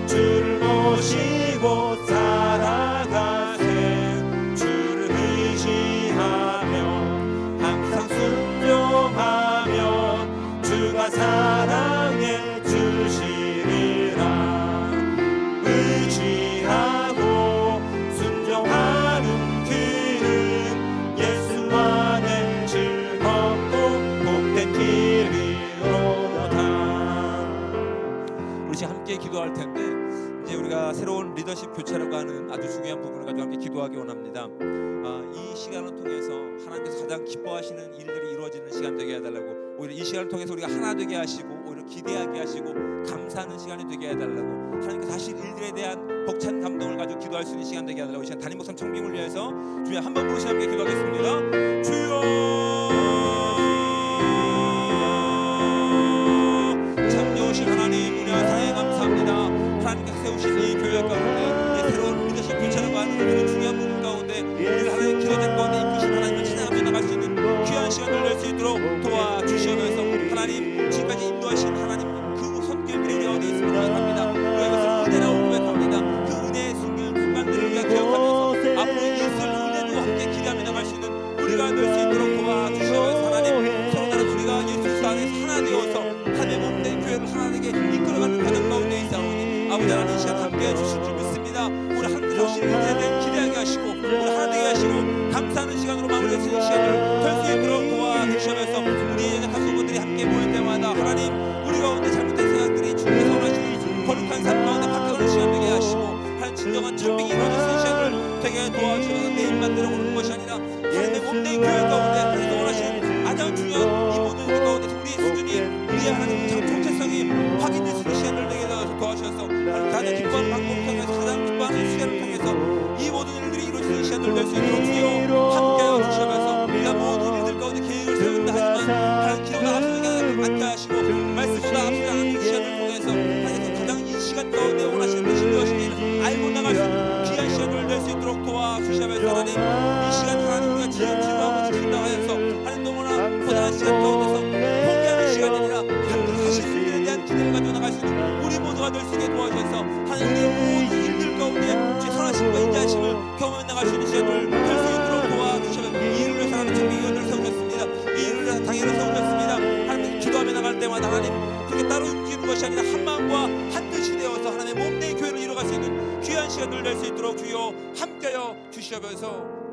주를 모시고 살아가세. 주를 의지하며 항상 순종하면 주가 사랑해 주시리라. 의지하고 순종하는 길은 예수 안에 즐겁고 복된 길이로다. 우리 지금 함께 기도할 텐데 이제 우리가 새로운 리더십 교체라고 하는 아주 중요한 부분을 가지고 함께 기도하기 원합니다. 이 시간을 통해서 하나님께서 가장 기뻐하시는 일들이 이루어지는 시간 되게 해달라고, 오히려 이 시간을 통해서 우리가 하나 되게 하시고 오히려 기대하게 하시고 감사하는 시간이 되게 해달라고, 하나님께서 하실 일들에 대한 벅찬 감동을 가지고 기도할 수 있는 시간 되게 해달라고 이 시간 담임 목사님 청빙을 위해서 주여 한번 부르시 함께 기도하겠습니다. 주여 참여오신 하나님 은혜와 사랑에 감사합니다. 하나님께서 세우신 이 교회 가운데 이 새로운 리더십 교체라고 하는 그 중요한 부분 가운데 우리 하나님 기도된 가운데 이끄신 하나님을 찬양하며 나갈 수 있는 귀한 시간을 낼 수 있도록 도와주시면서 하나님 지금까지 인도하신 하나님 그 손길들이 우리 어디 있음을 고백합니다. 우리가 이것을 은혜라고 고백합니다. 그 은혜의 숨길 순간들을 우리가 기억하면서 앞으로 있을 은혜도 함께 기대하며 나갈 수 있는 우리가 될 수 있도록 도와주시면서 하나님 서로 다른 우리가 예수 그리스도 안에서 하나 되어서 하나님의 몸된 교회를 하나 되게 이끌어가는 과정 가운데 있사오니 아버지 하나님 이 시간 함께해 주실 줄 믿습니다. 우리 하나님께서 오신 은혜에 대해 기대하게 하시고 우리 하나 되게 하시고 감사하는 시간으로 마무리할 수 있는 시간을 될 수 있도록 도와주시면서 우리의 연약한 소문들이 함께 모일 때마다 하나님 우리 가운데 잘못된 생각들이 주께서 원하시는 거룩한 삶 가운데 바뀌어가는 시간 되게 하시고 하나님 진정한 천빙이 이루어질 수 있는 시간을 되게 도와주셔서 내 입만 들어오는 것이 아니라 하나님의 몸된 교회 가운데 하나님께서 원하시는 가장 중요한 이 모든 일 가운데 우리의 수준이 우리의 하나님 정체성이 확인될 수 있는 시간을 되게 도와주셔서 가장 기뻐하는 방법을 통해서 가장 기뻐하는 시간을 통해서 이 모든 일들이 이루어지는 시간을 낼 수 있도록 주여 함께하여 주시면서 우리가 모든 일들 가운데 계획을 세운다 하지만 하나님 기도가 앞서지 않게 하시고 말씀보다 앞서지 않는 시간을 통해서 하나님께서 가장 이 시간 가운데 원하시는 것이 무엇인지 알고 나갈 수 있는 귀한 시간을 낼 수 있도록 도와주시면서 하나님 이 시간 하나님 우리가 지루하고 지킨다 하여서 하나님 너무나 고단한 시간 가운데서 포기하는 시간이 아니라 하나님 하시는 일에 대한 기대를 가지고 나갈 수 있는 우리 모두가 될 수 있게 도와주셔서 하나님 우리의 모든 일들 가운데 주의 선하심과 인자하심을 경험해 나갈 수 있는 시간을 될 수 있도록 도와주시면 이 일을 위해서 하나님 청빙위원을 세우셨습니다. 이 일을 위해서 당회를 세우셨습니다. 하나님 기도하며 나갈 때마다 하나님 그렇게 따로 움직이는 것이 아니라 한 마음과 한 뜻이 되어서 하나님의 몸된 교회를 이뤄갈 수 있는 귀한 시간을 낼 수 있도록 주여 함께하여 주시옵소서.